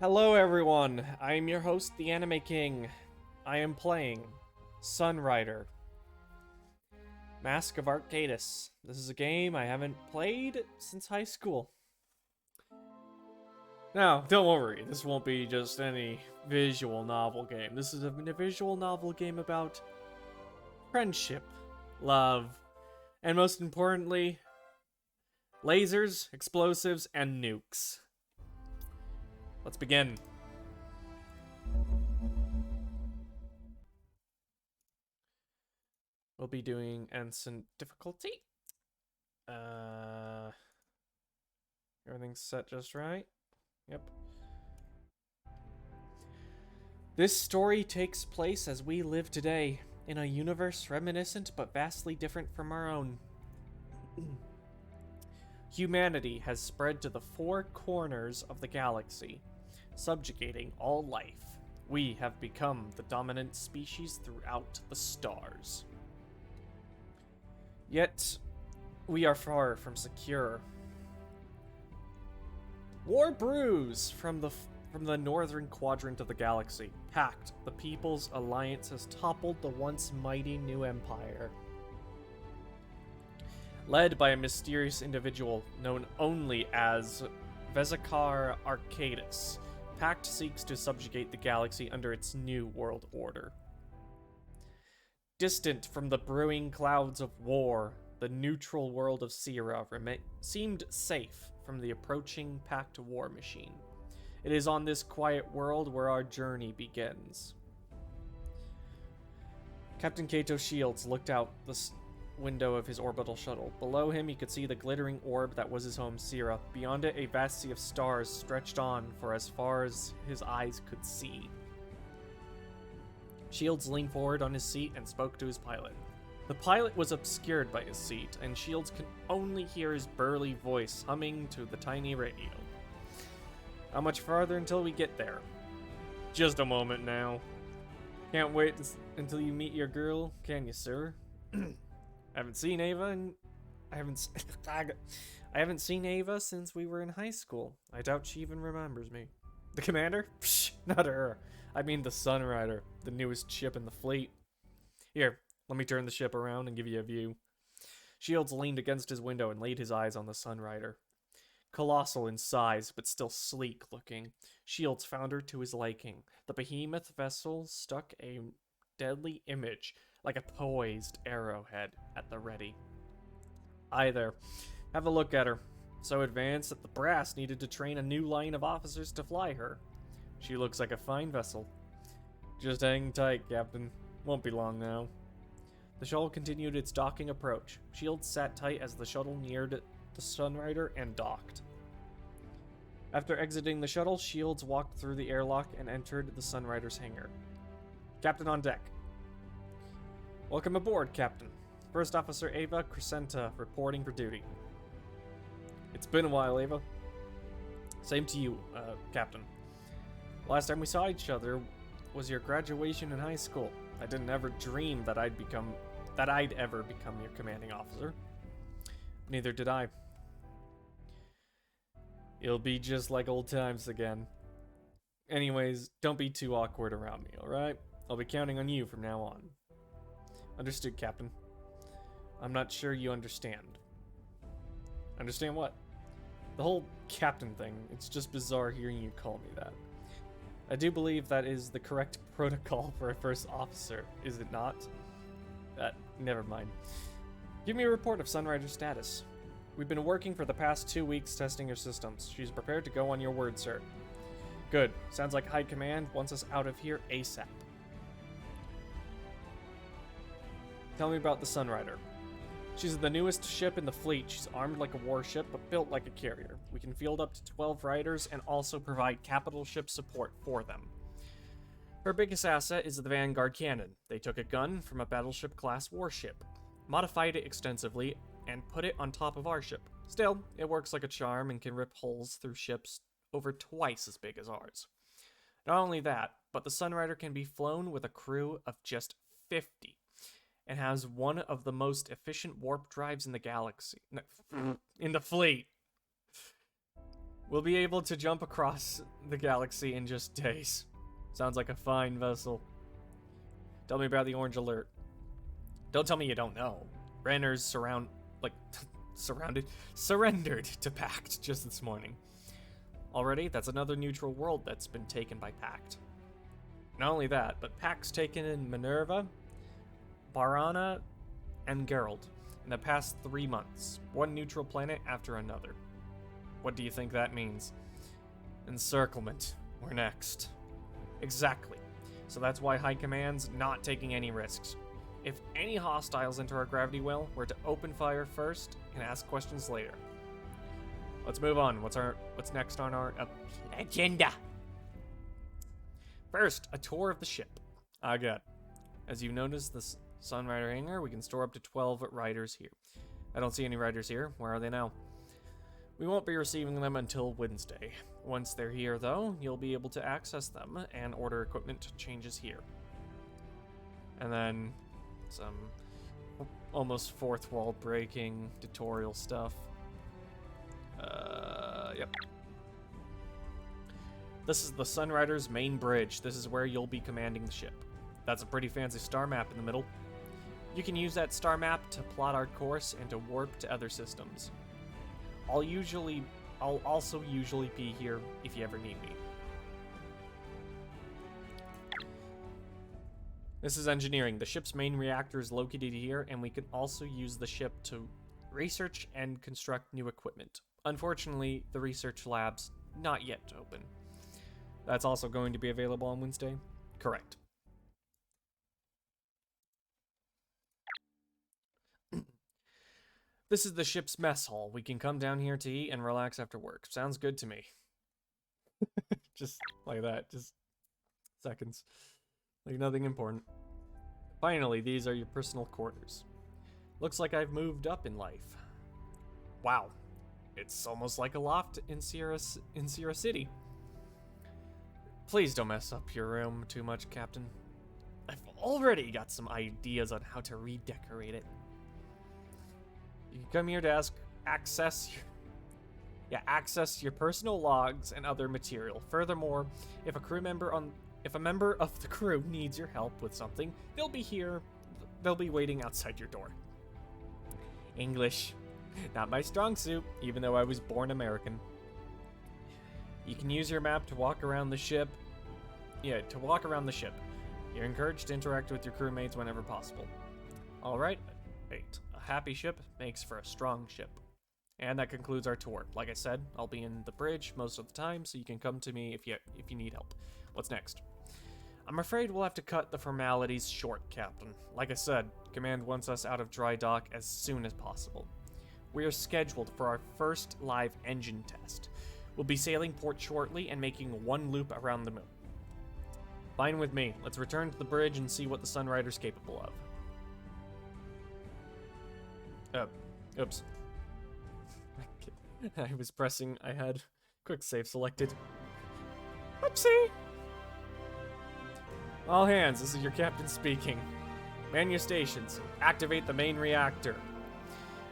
Hello everyone, I am your host, the Anime King. I am playing SunRider, Mask of Arcadius. This is a game I haven't played since high school. Now, don't worry, this won't be just any visual novel game. This is a visual novel game about friendship, love, and most importantly, lasers, explosives, and nukes. Let's begin. We'll be doing Ensign difficulty. Everything's set just right. Yep. This story takes place as we live today, in a universe reminiscent but vastly different from our own. Humanity has spread to the four corners of the galaxy, subjugating all life. We have become the dominant species throughout the stars. Yet, we are far from secure. War brews from the northern quadrant of the galaxy. Pact, the People's Alliance, has toppled the once mighty new empire. Led by a mysterious individual known only as Vezikar Arcadius, Pact seeks to subjugate the galaxy under its new world order. Distant from the brewing clouds of war, the neutral world of Sierra seemed safe from the approaching Pact war machine. It is on this quiet world where our journey begins. Captain Kato Shields looked out the window of his orbital shuttle. Below him, he could see the glittering orb that was his home, Sierra. Beyond it, a vast sea of stars stretched on for as far as his eyes could see. Shields leaned forward on his seat and spoke to his pilot. The pilot was obscured by his seat, and Shields could only hear his burly voice humming to the tiny radio. How much farther until we get there? Just a moment now. Can't wait until you meet your girl, can you, sir? I haven't seen Ava and I haven't seen Ava since we were in high school. I doubt she even remembers me. The commander? Psh, not her. I mean the SunRider, the newest ship in the fleet. Here, let me turn the ship around and give you a view. Shields leaned against his window and laid his eyes on the SunRider. Colossal in size, but still sleek looking, Shields found her to his liking. The behemoth vessel stuck a deadly image, like a poised arrowhead, at the ready. Aye there, have a look at her. So advanced that the brass needed to train a new line of officers to fly her. She looks like a fine vessel. Just hang tight, Captain. Won't be long now. The shuttle continued its docking approach. Shields sat tight as the shuttle neared the SunRider and docked. After exiting the shuttle, Shields walked through the airlock and entered the SunRider's hangar. Captain on deck. Welcome aboard, Captain. First Officer Ava Crescenta reporting for duty. It's been a while, Ava. Same to you, Captain. Last time we saw each other was your graduation in high school. I didn't ever dream that I'd ever become your commanding officer. Neither did I. It'll be just like old times again. Anyways, don't be too awkward around me, alright? I'll be counting on you from now on. Understood, Captain. I'm not sure you understand. Understand what? The whole captain thing. It's just bizarre hearing you call me that. I do believe that is the correct protocol for a first officer, is it not? Never mind. Give me a report of SunRider's status. We've been working for the past 2 weeks testing your systems. She's prepared to go on your word, sir. Good. Sounds like High Command wants us out of here ASAP. Tell me about the SunRider. She's the newest ship in the fleet. She's armed like a warship, but built like a carrier. We can field up to 12 riders and also provide capital ship support for them. Her biggest asset is the Vanguard cannon. They took a gun from a battleship-class warship, modified it extensively, and put it on top of our ship. Still, it works like a charm and can rip holes through ships over twice as big as ours. Not only that, but the SunRider can be flown with a crew of just 50, and has one of the most efficient warp drives in the galaxy. In the fleet. We'll be able to jump across the galaxy in just days. Sounds like a fine vessel. Tell me about the Orange Alert. Don't tell me you don't know. Ranners surrendered to Pact just this morning. Already, that's another neutral world that's been taken by Pact. Not only that, but Pact's taken in Minerva, Barana, and Geralt in the past 3 months. One neutral planet after another. What do you think that means? Encirclement. We're next. Exactly. So that's why High Command's not taking any risks. If any hostiles enter our gravity well, we're to open fire first and ask questions later. Let's move on. What's next on our agenda? First, a tour of the ship. Good. As you notice, the SunRider hangar, we can store up to 12 riders here. I don't see any riders here. Where are they now? We won't be receiving them until Wednesday. Once they're here, though, you'll be able to access them and order equipment changes here. And then some almost fourth wall breaking tutorial stuff. Yep. This is the SunRider's main bridge. This is where you'll be commanding the ship. That's a pretty fancy star map in the middle. You can use that star map to plot our course and to warp to other systems. I'll also usually be here if you ever need me. This is engineering. The ship's main reactor is located here, and we can also use the ship to research and construct new equipment. Unfortunately, the research lab's not yet open. That's also going to be available on Wednesday? Correct. This is the ship's mess hall. We can come down here to eat and relax after work. Sounds good to me. Just like that. Just seconds. Like nothing important. Finally, these are your personal quarters. Looks like I've moved up in life. Wow. It's almost like a loft in Sierra City. Please don't mess up your room too much, Captain. I've already got some ideas on how to redecorate it. You can come here to access your personal logs and other material. Furthermore, if a member of the crew needs your help with something, they'll be waiting outside your door. English, not my strong suit, even though I was born American. You can use your map to walk around the ship. You're encouraged to interact with your crewmates whenever possible. Alright, 8. A happy ship makes for a strong ship. And that concludes our tour. Like I said, I'll be in the bridge most of the time, so you can come to me if you need help. What's next? I'm afraid we'll have to cut the formalities short, Captain. Like I said, Command wants us out of dry dock as soon as possible. We are scheduled for our first live engine test. We'll be sailing port shortly and making one loop around the moon. Fine with me. Let's return to the bridge and see what the SunRider's capable of. Oops. I was pressing, I had quick save selected. Oopsie! All hands, this is your captain speaking. Man your stations, activate the main reactor,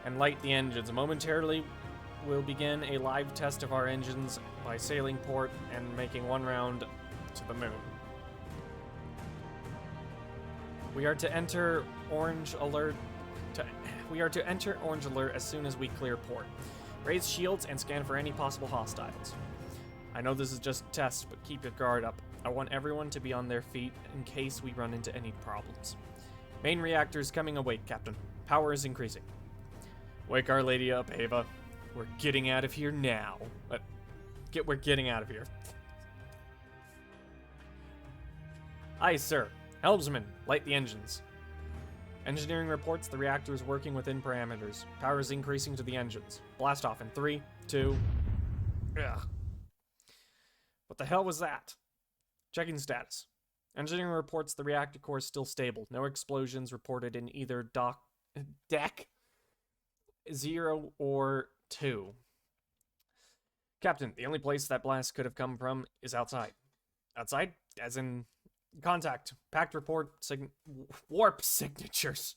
and light the engines. Momentarily, we'll begin a live test of our engines by sailing port and making one round to the moon. We are to enter Orange Alert as soon as we clear port. Raise shields and scan for any possible hostiles. I know this is just a test, but keep your guard up. I want everyone to be on their feet in case we run into any problems. Main reactor's coming awake, Captain. Power is increasing. Wake Our Lady up, Ava. We're getting out of here now. We're getting out of here. Aye, sir. Helmsman, light the engines. Engineering reports the reactor is working within parameters. Power is increasing to the engines. Blast off in 3, 2... Ugh. What the hell was that? Checking status. Engineering reports the reactor core is still stable. No explosions reported in either deck 0 or 2. Captain, the only place that blast could have come from is outside. Outside? As in... Contact. Pact report. Warp signatures.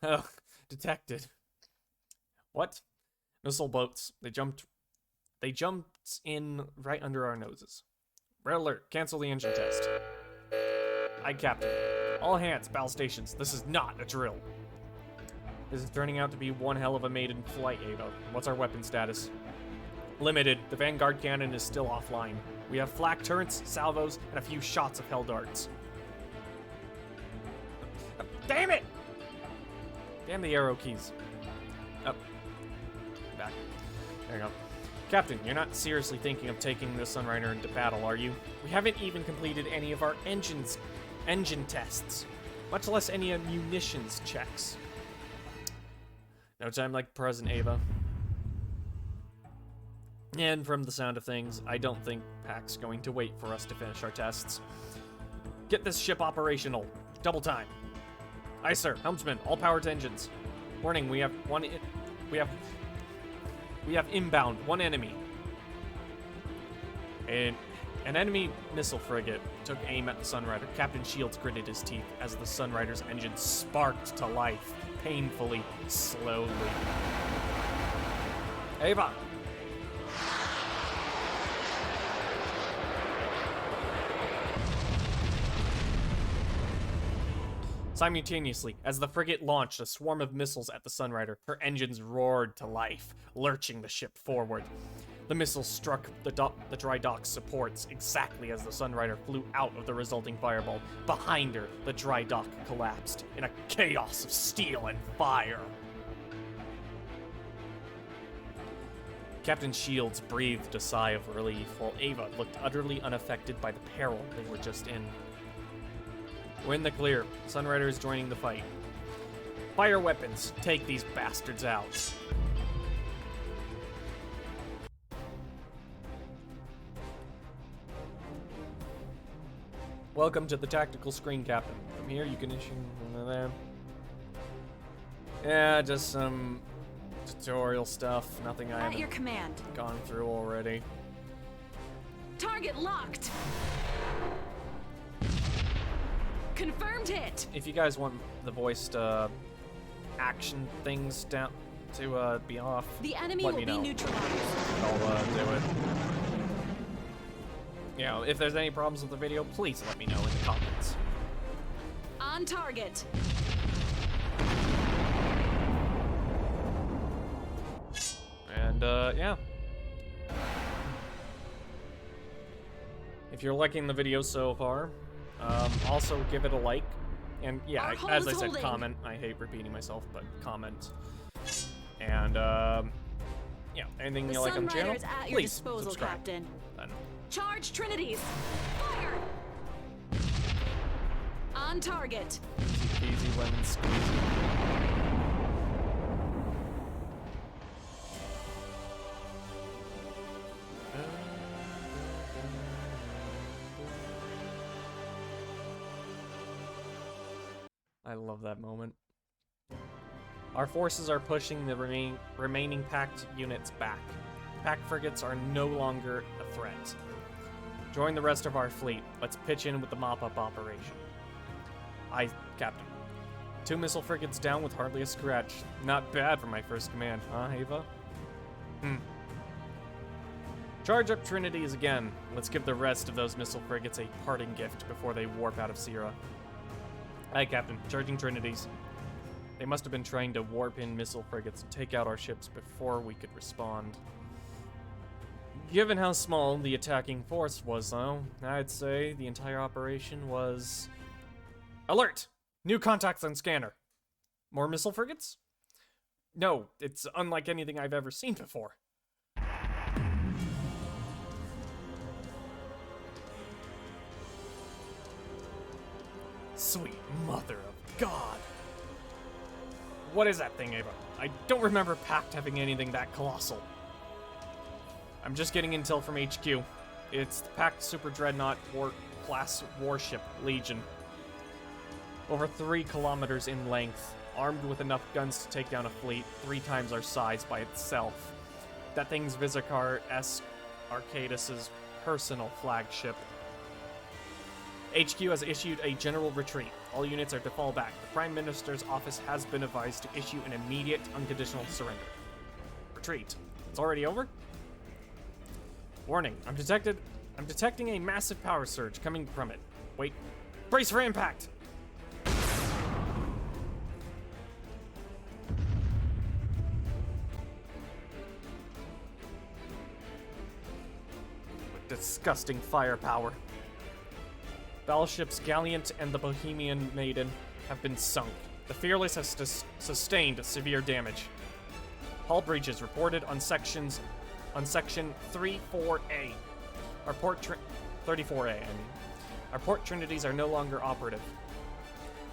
Oh, detected. What? Missile boats. They jumped They jumped in right under our noses. Red alert, cancel the engine test. Aye, Captain. All hands, battle stations. This is not a drill. This is turning out to be one hell of a maiden flight, Ava. What's our weapon status? Limited. The Vanguard cannon is still offline. We have flak turrets, salvos, and a few shots of hell darts. Damn it! Damn the arrow keys. Up. Back. There you go. Captain, you're not seriously thinking of taking the SunRider into battle, are you? We haven't even completed any of our engine tests, much less any munitions checks. No time like the present, Ava. And from the sound of things, I don't think PAC's going to wait for us to finish our tests. Get this ship operational. Double time. Aye, sir. Helmsman, all power to engines. Warning, we have inbound, one enemy. An enemy missile frigate took aim at the SunRider. Captain Shields gritted his teeth as the SunRider's engine sparked to life, painfully, slowly. Ava! Simultaneously, as the frigate launched a swarm of missiles at the SunRider, her engines roared to life, lurching the ship forward. The missiles struck the dry dock's supports exactly as the SunRider flew out of the resulting fireball. Behind her, the dry dock collapsed in a chaos of steel and fire. Captain Shields breathed a sigh of relief, while Ava looked utterly unaffected by the peril they were just in. We're in the clear. SunRider is joining the fight. Fire weapons. Take these bastards out. Welcome to the tactical screen, Captain. From here, you can issue there. Yeah, just some tutorial stuff. Nothing I haven't your command. Gone through already. Target locked. Confirmed hit. If you guys want the voiced action things down to be off, the enemy let will me be know. neutralized. I'll do it. You know, if there's any problems with the video, please let me know in the comments. On target. And yeah. If you're liking the video so far, also give it a like. And yeah, as I said, comment. I hate repeating myself, but comment. And yeah, anything you like on the channel, at your please disposal, subscribe. Captain. Then. Charge Trinities. Fire. On target. Easy peasy lemon squeezy. I love that moment. Our forces are pushing the remaining packed units back. Pack frigates are no longer a threat. Join the rest of our fleet. Let's pitch in with the mop-up operation. Aye, Captain. 2 missile frigates down with hardly a scratch. Not bad for my first command, huh, Ava? Charge up Trinities again. Let's give the rest of those missile frigates a parting gift before they warp out of Sierra. Aye, Captain. Charging Trinities. They must have been trying to warp in missile frigates and take out our ships before we could respond. Given how small the attacking force was, though, I'd say the entire operation was... Alert! New contacts on scanner. More missile frigates? No, it's unlike anything I've ever seen before. Sweet mother of God. What is that thing, Ava? I don't remember Pact having anything that colossal. I'm just getting intel from HQ. It's the Pact Super Dreadnought class warship, Legion. Over 3 kilometers in length, armed with enough guns to take down a fleet 3 times our size by itself. That thing's Vizicar-esque Arcadius' personal flagship. HQ has issued a general retreat. All units are to fall back. The Prime Minister's office has been advised to issue an immediate, unconditional surrender. Retreat. It's already over? Warning, I'm detecting a massive power surge coming from it. Wait, brace for impact! With disgusting firepower. Battleships Gallant and the Bohemian Maiden have been sunk. The Fearless has sustained severe damage. Hull breaches reported on section 34A. Our port 34A, I mean. Our port trinities are no longer operative.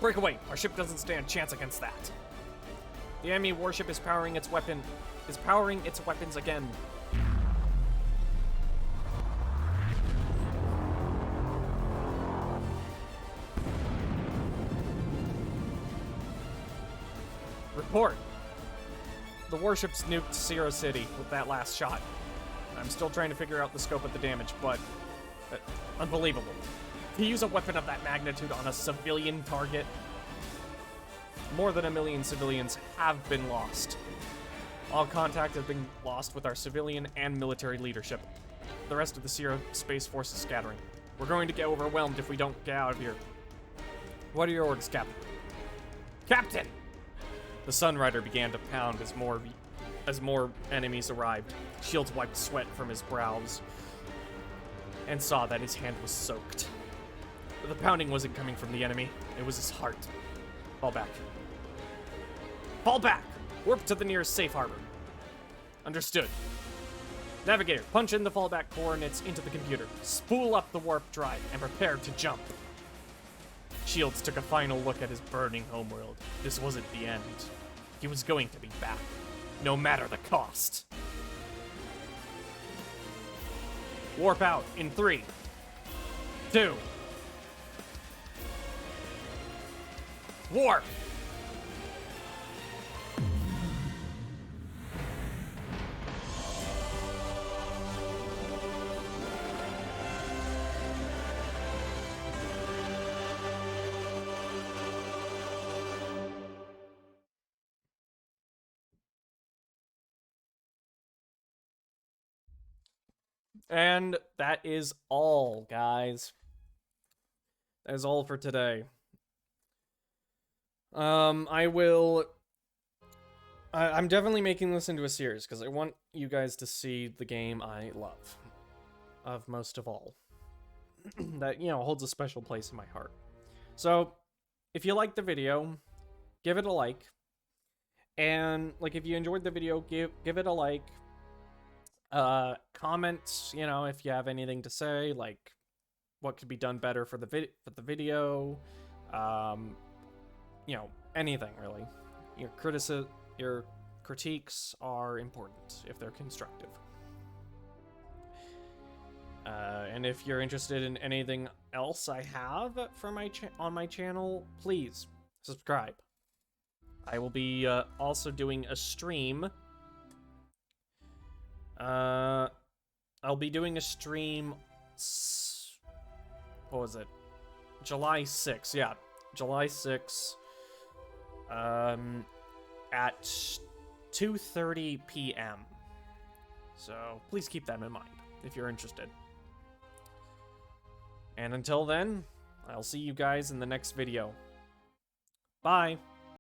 Break away! Our ship doesn't stand a chance against that. The enemy warship is powering its weapons again. Report. The warships nuked Zero City with that last shot. I'm still trying to figure out the scope of the damage, but unbelievable. To use a weapon of that magnitude on a civilian target, more than 1 million civilians have been lost. All contact has been lost with our civilian and military leadership. The rest of the Zero Space Force is scattering. We're going to get overwhelmed if we don't get out of here. What are your orders, Captain? Captain! The SunRider began to pound as more enemies arrived. Shields wiped sweat from his brows and saw that his hand was soaked. But the pounding wasn't coming from the enemy. It was his heart. Fall back. Fall back! Warp to the nearest safe harbor. Understood. Navigator, punch in the fallback coordinates into the computer. Spool up the warp drive and prepare to jump. Shields took a final look at his burning homeworld. This wasn't the end. He was going to be back, no matter the cost. Warp out in 3, 2, warp! And that is all, guys. That is all for today. I'm definitely making this into a series because I want you guys to see the game I love of most of all. That, you know, holds a special place in my heart. So, if you liked the video, give it a like. And, like, if you enjoyed the video, give it a like. Comment, you know, if you have anything to say, like what could be done better for the video, you know, anything really. Your critiques are important if they're constructive. And if you're interested in anything else I have for on my channel, please subscribe. I will be also doing a stream. I'll be doing a stream, what was it? July 6th, yeah. July 6th, at 2:30 p.m. So, please keep that in mind, if you're interested. And until then, I'll see you guys in the next video. Bye!